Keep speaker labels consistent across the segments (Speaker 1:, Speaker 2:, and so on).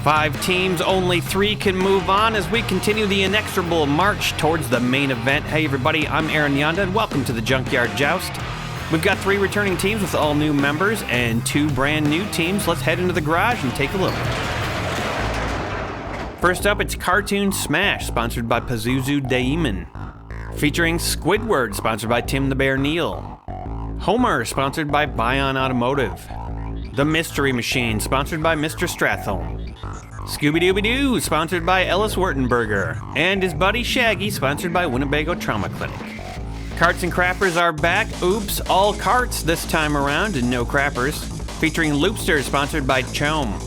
Speaker 1: 5 teams, only 3 can move on as we continue the inexorable march towards the main event. Hey everybody, I'm Aaron Yonda and welcome to the Junkyard Joust. We've got 3 returning teams with all new members and 2 brand new teams. Let's head into the garage and take a look. First up, it's Cartoon Smash, sponsored by Pazuzu Daemon. Featuring Squidward, sponsored by Tim the Bear Neal. Homer, sponsored by Bion Automotive. The Mystery Machine, sponsored by Mr. Strathholm. Scooby Doo, sponsored by Ellis Wertenberger. And his buddy Shaggy, sponsored by Winnebago Trauma Clinic. Carts and Crappers are back. Oops, all carts this time around and no crappers. Featuring Loopster, sponsored by Chome.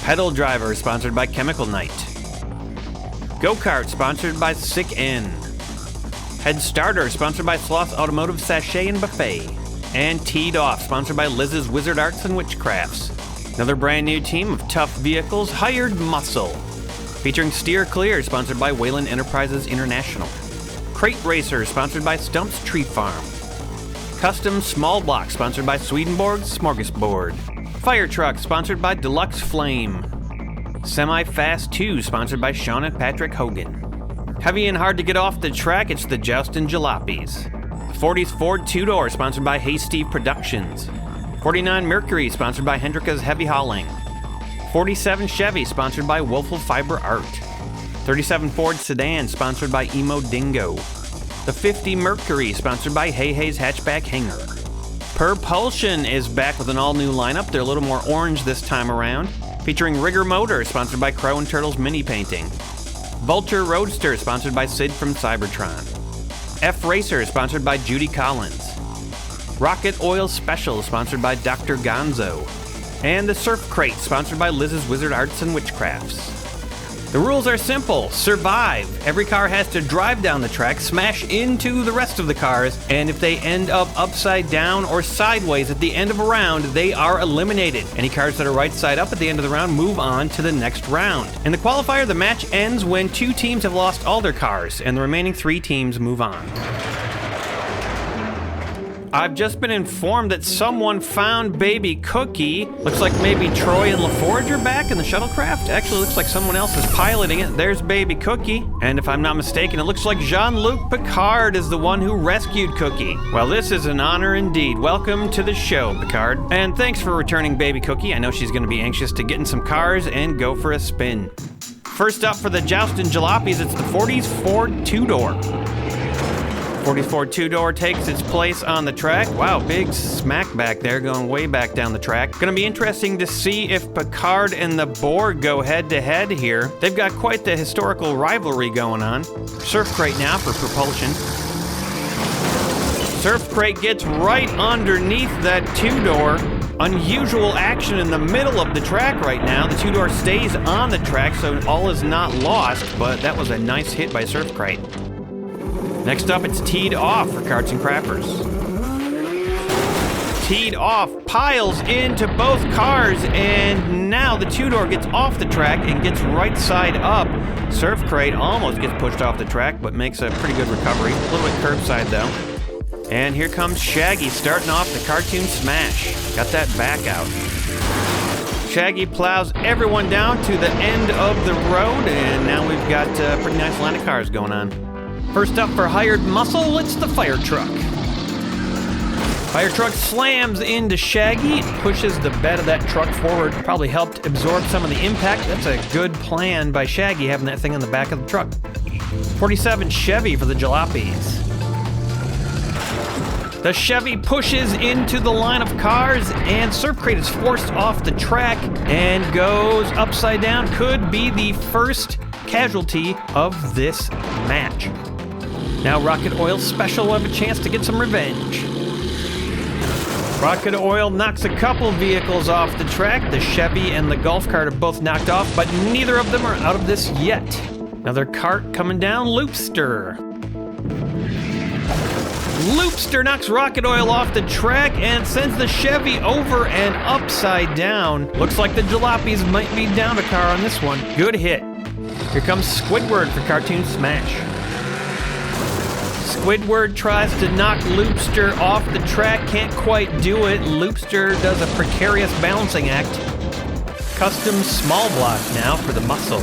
Speaker 1: Pedal Driver, sponsored by Chemical Knight. Go-Kart, sponsored by Sick N. Head Starter, sponsored by Sloth Automotive Sachet and Buffet. And Teed Off, sponsored by Liz's Wizard Arts and Witchcrafts. Another brand new team of tough vehicles, Hired Muscle. Featuring Steer Clear, sponsored by Wayland Enterprises International. Crate Racer, sponsored by Stump's Tree Farm. Custom Small Block, sponsored by Swedenborg's Smorgasbord. Fire Truck, sponsored by Deluxe Flame. Semi-Fast 2, sponsored by Sean and Patrick Hogan. Heavy and hard to get off the track, it's the Joust and Jalopies. 40s Ford 2-Door, sponsored by Hey Steve Productions. 49 Mercury, sponsored by Hendrika's Heavy Hauling. 47 Chevy, sponsored by Woeful Fiber Art. 37 Ford Sedan, sponsored by Emo Dingo. The 50 Mercury, sponsored by Hey Hey's Hatchback Hanger. Propulsion is back with an all-new lineup. They're a little more orange this time around. Featuring Rigger Motor, sponsored by Crow and Turtles Mini Painting. Vulture Roadster, sponsored by Sid from Cybertron. F Racer, sponsored by Judy Collins. Rocket Oil Special, sponsored by Dr. Gonzo. And the Surf Crate, sponsored by Liz's Wizard Arts and Witchcrafts. The rules are simple. Survive. Every car has to drive down the track, smash into the rest of the cars, and if they end up upside down or sideways at the end of a round, they are eliminated. Any cars that are right side up at the end of the round move on to the next round. In the qualifier, the match ends when 2 teams have lost all their cars, and the remaining 3 teams move on. I've just been informed that someone found Baby Cookie. Looks like maybe Troy and LaForge are back in the shuttlecraft. Actually, looks like someone else is piloting it. There's Baby Cookie. And if I'm not mistaken, it looks like Jean-Luc Picard is the one who rescued Cookie. Well, this is an honor indeed. Welcome to the show, Picard. And thanks for returning Baby Cookie. I know she's going to be anxious to get in some cars and go for a spin. First up for the Joust and Jalopies, it's the 40s Ford 2-Door. 40s Ford 2-Door takes its place on the track. Wow, big smack back there, going way back down the track. Gonna be interesting to see if Picard and the Borg go head-to-head here. They've got quite the historical rivalry going on. Surf Crate now for propulsion. Surf Crate gets right underneath that 2-Door. Unusual action in the middle of the track right now. The 2-Door stays on the track, so all is not lost, but that was a nice hit by Surf Crate. Next up, it's Teed Off for Carts and Crappers. Teed Off piles into both cars, and now the 2-Door gets off the track and gets right side up. Surf Crate almost gets pushed off the track, but makes a pretty good recovery. A little bit curbside, though. And here comes Shaggy starting off the Cartoon Smash. Got that back out. Shaggy plows everyone down to the end of the road, and now we've got a pretty nice line of cars going on. First up for Hired Muscle, it's the Fire Truck. Fire Truck slams into Shaggy, pushes the bed of that truck forward, probably helped absorb some of the impact. That's a good plan by Shaggy, having that thing on the back of the truck. 47 Chevy for the Jalopies. The Chevy pushes into the line of cars, and Surf Crate is forced off the track and goes upside down. Could be the first casualty of this match. Now Rocket Oil Special will have a chance to get some revenge. Rocket Oil knocks a couple vehicles off the track. The Chevy and the golf cart are both knocked off, but neither of them are out of this yet. Another cart coming down, Loopster. Loopster knocks Rocket Oil off the track and sends the Chevy over and upside down. Looks like the Jalopies might be down a car on this one. Good hit. Here comes Squidward for Cartoon Smash. Squidward tries to knock Loopster off the track, can't quite do it. Loopster does a precarious balancing act. Custom small block now for the muscle.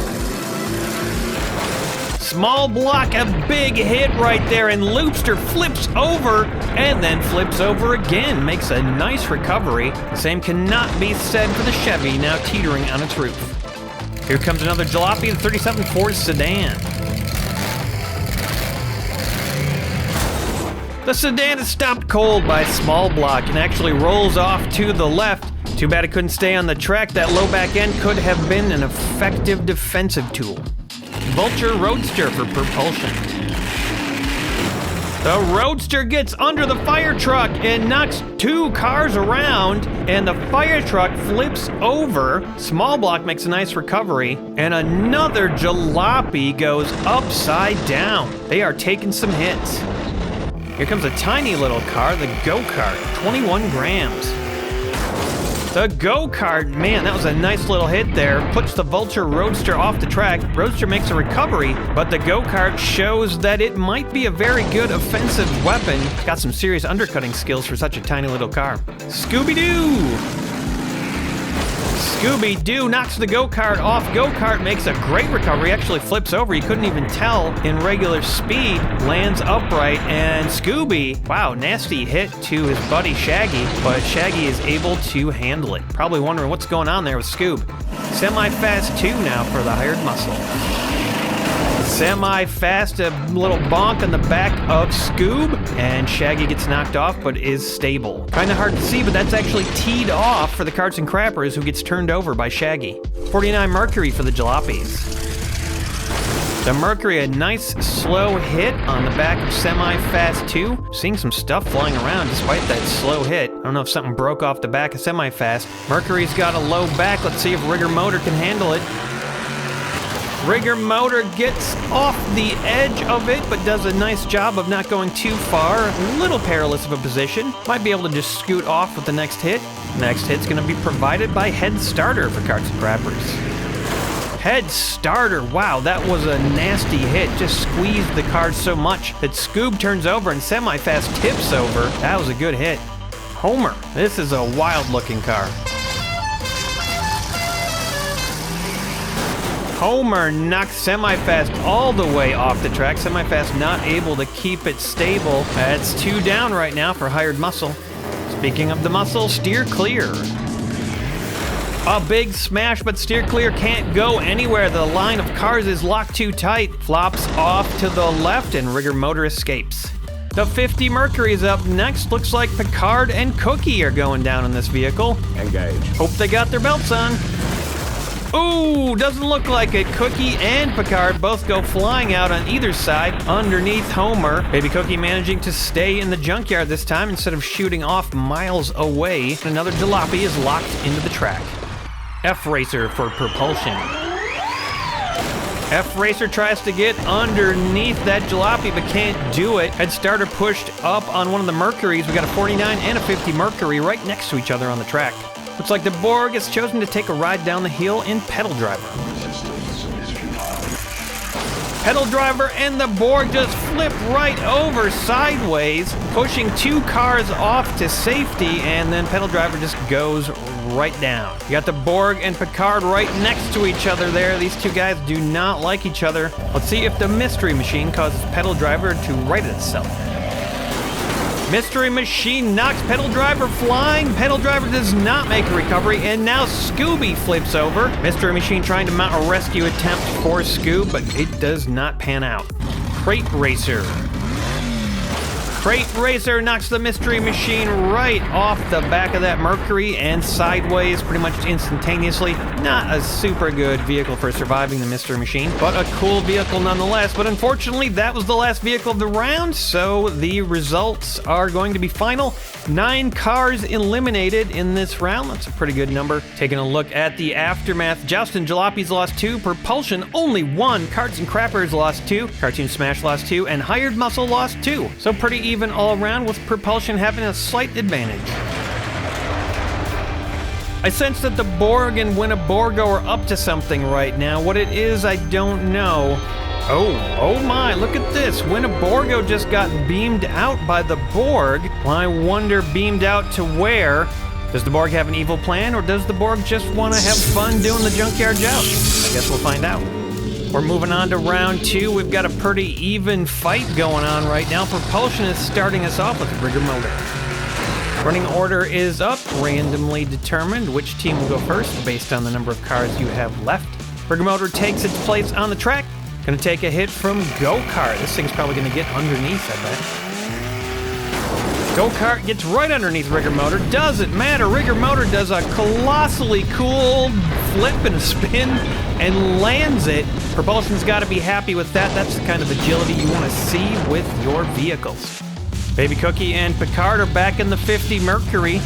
Speaker 1: Small block, a big hit right there, and Loopster flips over and then flips over again. Makes a nice recovery. The same cannot be said for the Chevy, now teetering on its roof. Here comes another Jalopy, the 37 Ford sedan. The sedan is stopped cold by small block and actually rolls off to the left. Too bad it couldn't stay on the track. That low back end could have been an effective defensive tool. Vulture Roadster for propulsion. The Roadster gets under the fire truck and knocks 2 cars around, and the fire truck flips over. Small block makes a nice recovery, and another Jalopy goes upside down. They are taking some hits. Here comes a tiny little car, the Go-Kart, 21 grams. The Go-Kart, man, that was a nice little hit there. Puts the Vulture Roadster off the track. Roadster makes a recovery, but the Go-Kart shows that it might be a very good offensive weapon. It's got some serious undercutting skills for such a tiny little car. Scooby Doo! Scooby Doo knocks the Go-Kart off. Go-Kart makes a great recovery, actually flips over. You couldn't even tell in regular speed. Lands upright, and Scooby, wow, nasty hit to his buddy Shaggy, but Shaggy is able to handle it. Probably wondering what's going on there with Scoob. Semi-fast 2 now for the hired muscle. Semi-fast, a little bonk on the back of Scoob, and Shaggy gets knocked off but is stable. Kinda hard to see, but that's actually teed off for the Carts and Crappers, who gets turned over by Shaggy. 49 Mercury for the Jalopies. The Mercury, a nice slow hit on the back of Semi-Fast 2. Seeing some stuff flying around despite that slow hit. I don't know if something broke off the back of Semi-Fast. Mercury's got a low back. Let's see if Rigger Motor can handle it. Rigger Motor gets off the edge of it, but does a nice job of not going too far. A little perilous of a position. Might be able to just scoot off with the next hit. Next hit's going to be provided by Head Starter for Carts and Crappers. Head Starter, wow, that was a nasty hit. Just squeezed the car so much that Scoob turns over and Semi-Fast tips over. That was a good hit. Homer, this is a wild looking car. Homer knocks Semi-Fast all the way off the track. Semi-Fast not able to keep it stable. That's 2 down right now for hired muscle. Speaking of the muscle, steer clear. A big smash, but steer clear can't go anywhere. The line of cars is locked too tight. Flops off to the left and Rigger Motor escapes. The 50 Mercury is up next. Looks like Picard and Cookie are going down in this vehicle.
Speaker 2: Engage.
Speaker 1: Hope they got their belts on. Ooh, doesn't look like it. Cookie and Picard both go flying out on either side underneath Homer. Baby Cookie managing to stay in the junkyard this time instead of shooting off miles away. Another Jalopy is locked into the track. F-Racer for propulsion. F-Racer tries to get underneath that Jalopy but can't do it. Head Starter pushed up on one of the Mercuries. We got a 49 and a 50 Mercury right next to each other on the track. Looks like the Borg has chosen to take a ride down the hill in Pedal Driver. Pedal Driver and the Borg just flip right over sideways, pushing 2 cars off to safety, and then Pedal Driver just goes right down. You got the Borg and Picard right next to each other there. These 2 guys do not like each other. Let's see if the Mystery Machine causes Pedal Driver to right itself. Mystery Machine knocks Pedal Driver flying. Pedal Driver does not make a recovery, and now Scooby flips over. Mystery Machine trying to mount a rescue attempt for Scoob, but it does not pan out. Crate Racer. Crate Racer knocks the Mystery Machine right off the back of that Mercury and sideways pretty much instantaneously. Not a super good vehicle for surviving the Mystery Machine, but a cool vehicle nonetheless. But unfortunately, that was the last vehicle of the round, so the results are going to be final. 9 cars eliminated in this round. That's a pretty good number. Taking a look at the aftermath. Joust and Jalopies lost 2. Propulsion only 1. Carts and Crappers lost 2. Cartoon Smash lost 2. And Hired Muscle lost 2. So pretty even all around, with Propulsion having a slight advantage. I sense that the Borg and Winneborgo are up to something right now. What it is, I don't know. Oh my, look at this. Winneborgo just got beamed out by the Borg. Well, I wonder beamed out to where? Does the Borg have an evil plan, or does the Borg just want to have fun doing the Junkyard Joust? I guess we'll find out. We're moving on to round 2. We've got a pretty even fight going on right now. Propulsion is starting us off with rigger motor. Running order is up, randomly determined which team will go first based on the number of cars you have left. Rigger motor takes its place on the track. Gonna take a hit from go-kart. This thing's probably gonna get underneath, I bet. Go-kart gets right underneath rigger motor. Doesn't matter. Rigger motor does a colossally cool flip and a spin and lands it. Propulsion's got to be happy with that. That's the kind of agility you want to see with your vehicles. Baby Cookie and Picard are back in the 50 Mercury.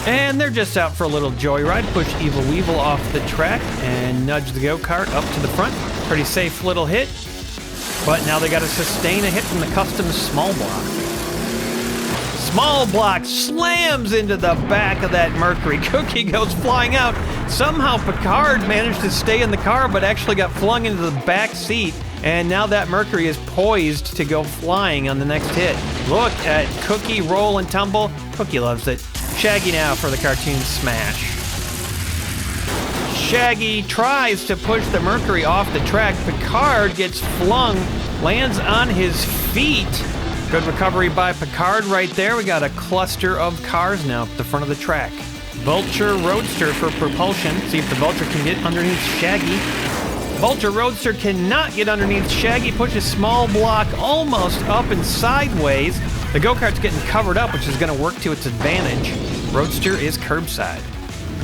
Speaker 1: And they're just out for a little joyride. Push Evil Weevil off the track and nudge the go-kart up to the front. Pretty safe little hit. But now they got to sustain a hit from the custom small block. Small block slams into the back of that Mercury. Cookie goes flying out. Somehow Picard managed to stay in the car, but actually got flung into the back seat. And now that Mercury is poised to go flying on the next hit. Look at Cookie roll and tumble. Cookie loves it. Shaggy now for the cartoon smash. Shaggy tries to push the Mercury off the track. Picard gets flung, lands on his feet. Good recovery by Picard right there. We got a cluster of cars now at the front of the track. Vulture Roadster for propulsion. See if the Vulture can get underneath Shaggy. Vulture Roadster cannot get underneath Shaggy. Pushes small block almost up and sideways. The go-kart's getting covered up, which is going to work to its advantage. Roadster is curbside.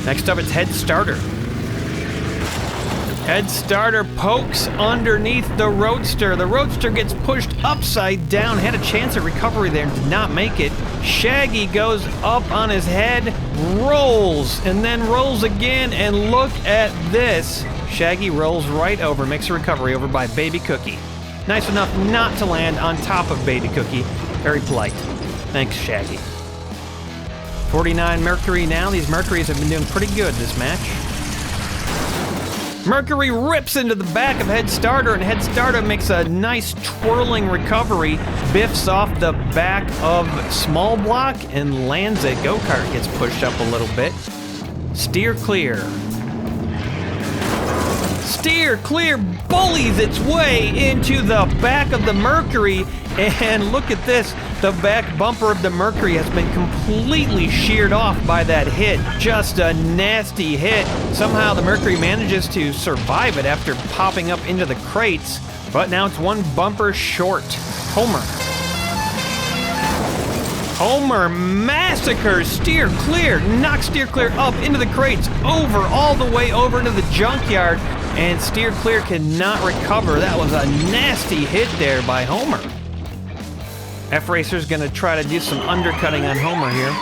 Speaker 1: Next up, it's Head Starter. Head Starter pokes underneath the Roadster. The Roadster gets pushed upside down. Had a chance at recovery there and did not make it. Shaggy goes up on his head, rolls, and then rolls again, and look at this. Shaggy rolls right over, makes a recovery over by Baby Cookie. Nice enough not to land on top of Baby Cookie. Very polite. Thanks, Shaggy. 49 Mercury now. These Mercuries have been doing pretty good this match. Mercury rips into the back of Head Starter, and Head Starter makes a nice twirling recovery, biffs off the back of Small Block, and lands it. Go-kart gets pushed up a little bit. Steer Clear. Steer Clear bullies its way into the back of the Mercury, and look at this. The back bumper of the Mercury has been completely sheared off by that hit. Just a nasty hit. Somehow the Mercury manages to survive it after popping up into the crates, but now it's one bumper short. Homer. Homer massacres Steer Clear, knocks Steer Clear up into the crates, over, all the way over to the junkyard, and Steer Clear cannot recover. That was a nasty hit there by Homer. F-Racer's gonna try to do some undercutting on Homer here.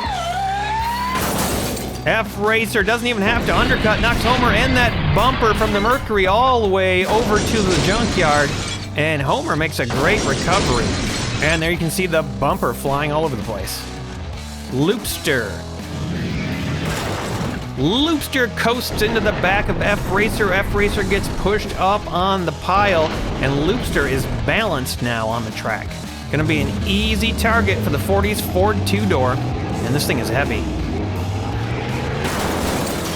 Speaker 1: F-Racer doesn't even have to undercut, knocks Homer and that bumper from the Mercury all the way over to the junkyard, and Homer makes a great recovery. And there you can see the bumper flying all over the place. Loopster. Loopster coasts into the back of F-Racer. F-Racer gets pushed up on the pile, and Loopster is balanced now on the track. Gonna be an easy target for the 40s Ford two-door, and this thing is heavy.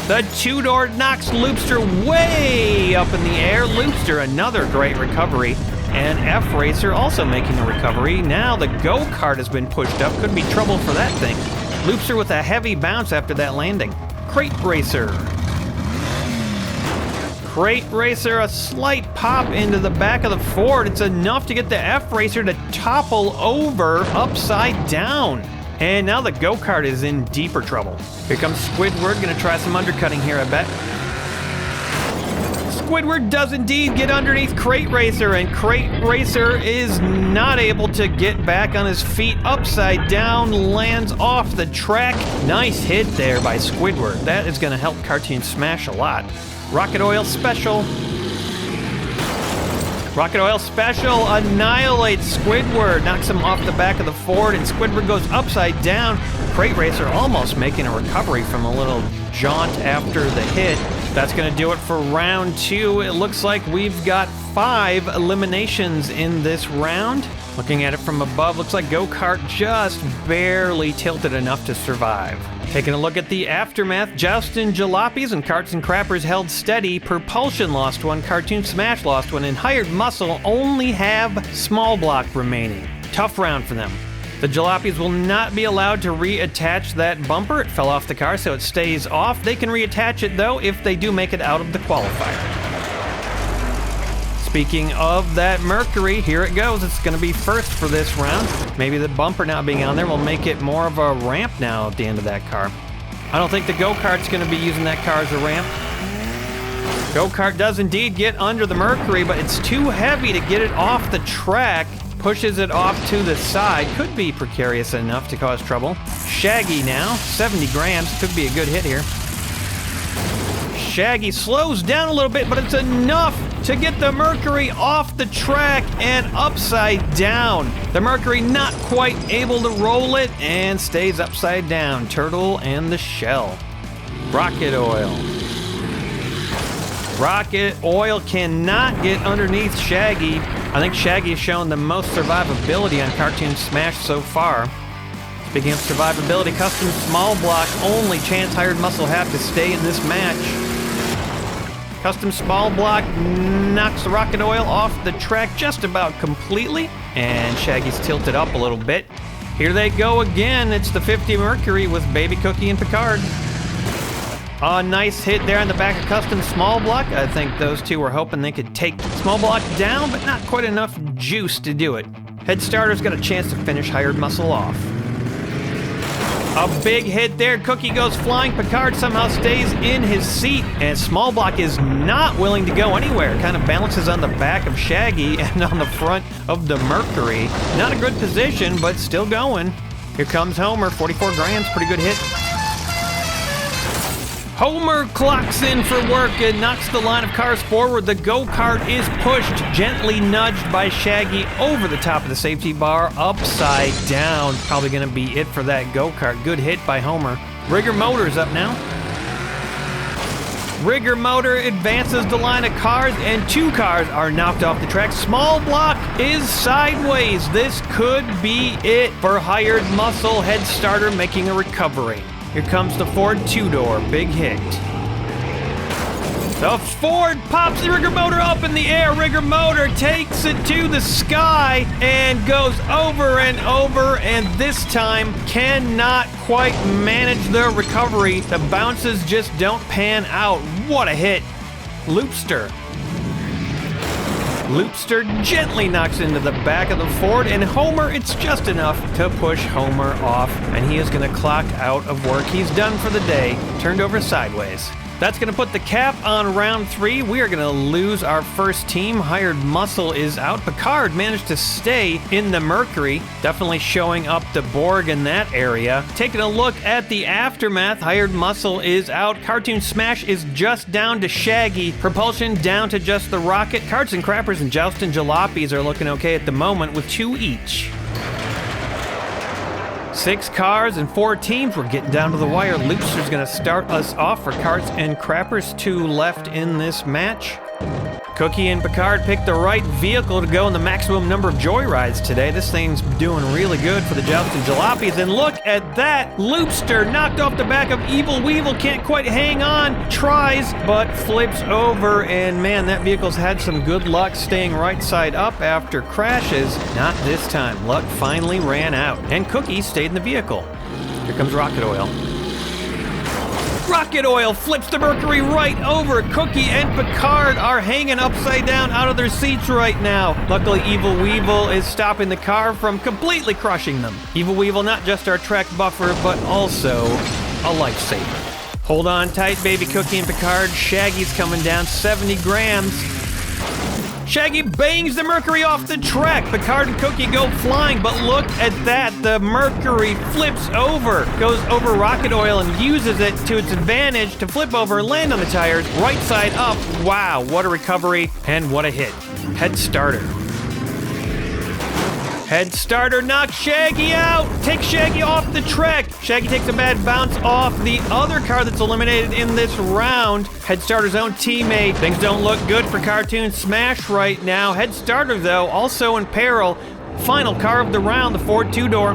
Speaker 1: The two-door knocks Loopster way up in the air. Loopster, another great recovery, and F-Racer also making a recovery. Now the go-kart has been pushed up. Could be trouble for that thing. Loopster with a heavy bounce after that landing. Crate Racer. Crate Racer, a slight pop into the back of the Ford. It's enough to get the F-Racer to topple over upside down. And now the go-kart is in deeper trouble. Here comes Squidward, gonna try some undercutting here, I bet. Squidward does indeed get underneath Crate Racer, and Crate Racer is not able to get back on his feet. Upside down, lands off the track. Nice hit there by Squidward. That is gonna help Cartoon Smash a lot. Rocket Oil Special. Rocket Oil Special annihilates Squidward, knocks him off the back of the Ford, and Squidward goes upside down. Crate Racer almost making a recovery from a little jaunt after the hit. That's going to do it for round 2. It looks like we've got 5 eliminations in this round. Looking at it from above, looks like Go-Kart just barely tilted enough to survive. Taking a look at the aftermath, Joust and Jalopies and Carts and Crappers held steady. Propulsion lost one, Cartoon Smash lost one, and Hired Muscle only have Small Block remaining. Tough round for them. The Jalopies will not be allowed to reattach that bumper. It fell off the car, so it stays off. They can reattach it, though, if they do make it out of the qualifier. Speaking of that Mercury, here it goes. It's going to be first for this round. Maybe the bumper not being on there will make it more of a ramp now at the end of that car. I don't think the Go-Kart's going to be using that car as a ramp. Go-Kart does indeed get under the Mercury, but it's too heavy to get it off the track. Pushes it off to the side. Could be precarious enough to cause trouble. Shaggy now, 70 grams. Could be a good hit here. Shaggy slows down a little bit, but it's enough to get the Mercury off the track and upside down. The Mercury not quite able to roll it and stays upside down. Turtle and the shell. Rocket Oil. Rocket Oil cannot get underneath Shaggy. I think Shaggy has shown the most survivability on Cartoon Smash so far. Speaking of survivability, Custom Small Block, only chance Hired Muscle have to stay in this match. Custom Small Block knocks the Rocket Oil off the track just about completely, and Shaggy's tilted up a little bit. Here they go again. It's the 50 Mercury with Baby Cookie and Picard. A nice hit there on the back of Custom Small Block. I think those two were hoping they could take Small Block down, but not quite enough juice to do it. Head Starter's got a chance to finish Hired Muscle off. A big hit there. Cookie goes flying. Picard somehow stays in his seat, and Small Block is not willing to go anywhere. Kind of balances on the back of Shaggy and on the front of the Mercury. Not a good position, but still going. Here comes Homer, 44 grams, pretty good hit. Homer clocks in for work and knocks the line of cars forward. The go-kart is pushed, gently nudged by Shaggy over the top of the safety bar, upside down. Probably gonna be it for that go-kart. Good hit by Homer. Rigger Motor's up now. Rigger Motor advances the line of cars, and two cars are knocked off the track. Small Block is sideways. This could be it for Hired Muscle. Head Starter making a recovery. Here comes the Ford two-door, big hit. The Ford pops the Rigger Motor up in the air. Rigger Motor takes it to the sky and goes over and over, and this time cannot quite manage the recovery. The bounces just don't pan out. What a hit. Loopster. Loopster gently knocks into the back of the Ford, and Homer, it's just enough to push Homer off, and he is going to clock out of work. He's done for the day, turned over sideways. That's going to put the cap on round 3. We are going to lose our first team. Hired Muscle is out. Picard managed to stay in the Mercury, definitely showing up the Borg in that area. Taking a look at the aftermath, Hired Muscle is out. Cartoon Smash is just down to Shaggy. Propulsion down to just the Rocket. Carts and Crappers and Joust and Jalopies are looking okay at the moment with 2 each. 6 cars and 4 teams. We're getting down to the wire. Loopster's gonna start us off for Carts and Crappers. 2 left in this match. Cookie and Picard picked the right vehicle to go in the maximum number of joyrides today. This thing's doing really good for the Joust and Jalopies. And look at that! Loopster knocked off the back of Evil Weevil. Can't quite hang on. Tries, but flips over. And man, that vehicle's had some good luck staying right side up after crashes. Not this time. Luck finally ran out. And Cookie stayed in the vehicle. Here comes Rocket Oil. Rocket Oil flips the Mercury right over. Cookie and Picard are hanging upside down out of their seats right now. Luckily, Evil Weevil is stopping the car from completely crushing them. Evil Weevil, not just our track buffer, but also a lifesaver. Hold on tight, baby Cookie and Picard. Shaggy's coming down, 70 grams. Shaggy bangs the Mercury off the track. Picard and Cookie go flying, but look at that. The Mercury flips over, goes over Rocket Oil and uses it to its advantage to flip over and land on the tires, right side up. Wow, what a recovery and what a hit. Head Starter. Head starter knocks Shaggy out. Takes Shaggy off the track. Shaggy takes a bad bounce off the other car that's eliminated in this round. Head starter's own teammate. Things don't look good for Cartoon Smash right now. Head starter, though, also in peril. Final car of the round, the Ford two-door.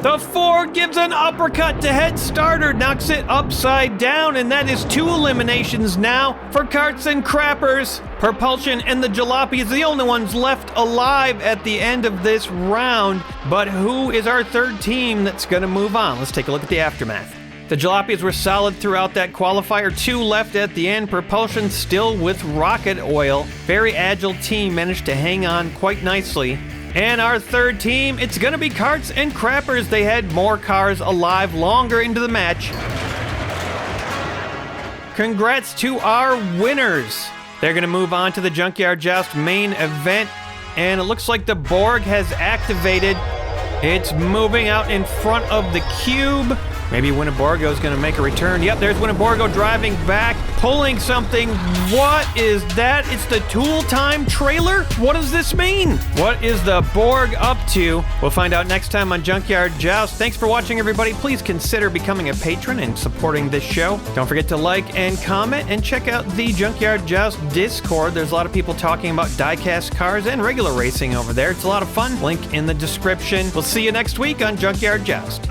Speaker 1: The Ford gives an uppercut to Head Starter, knocks it upside down, and that is 2 eliminations now for Carts and Crappers. Propulsion and the Jalopy is the only ones left alive at the end of this round. But who is our third team that's going to move on? Let's take a look at the aftermath. The Jalopies were solid throughout that qualifier. 2 left at the end. Propulsion still with rocket oil. Very agile team managed to hang on quite nicely. And our third team, it's gonna be Carts and Crappers. They had more cars alive longer into the match. Congrats to our winners. They're gonna move on to the Junkyard Joust main event. And it looks like the Borg has activated. It's moving out in front of the cube. Maybe Winneborgo's gonna make a return. Yep, there's Winneborgo driving back, pulling something. What is that? It's the Tool Time trailer? What does this mean? What is the Borg up to? We'll find out next time on Junkyard Joust. Thanks for watching, everybody. Please consider becoming a patron and supporting this show. Don't forget to like and comment, and check out the Junkyard Joust Discord. There's a lot of people talking about diecast cars and regular racing over there. It's a lot of fun. Link in the description. We'll see you next week on Junkyard Joust.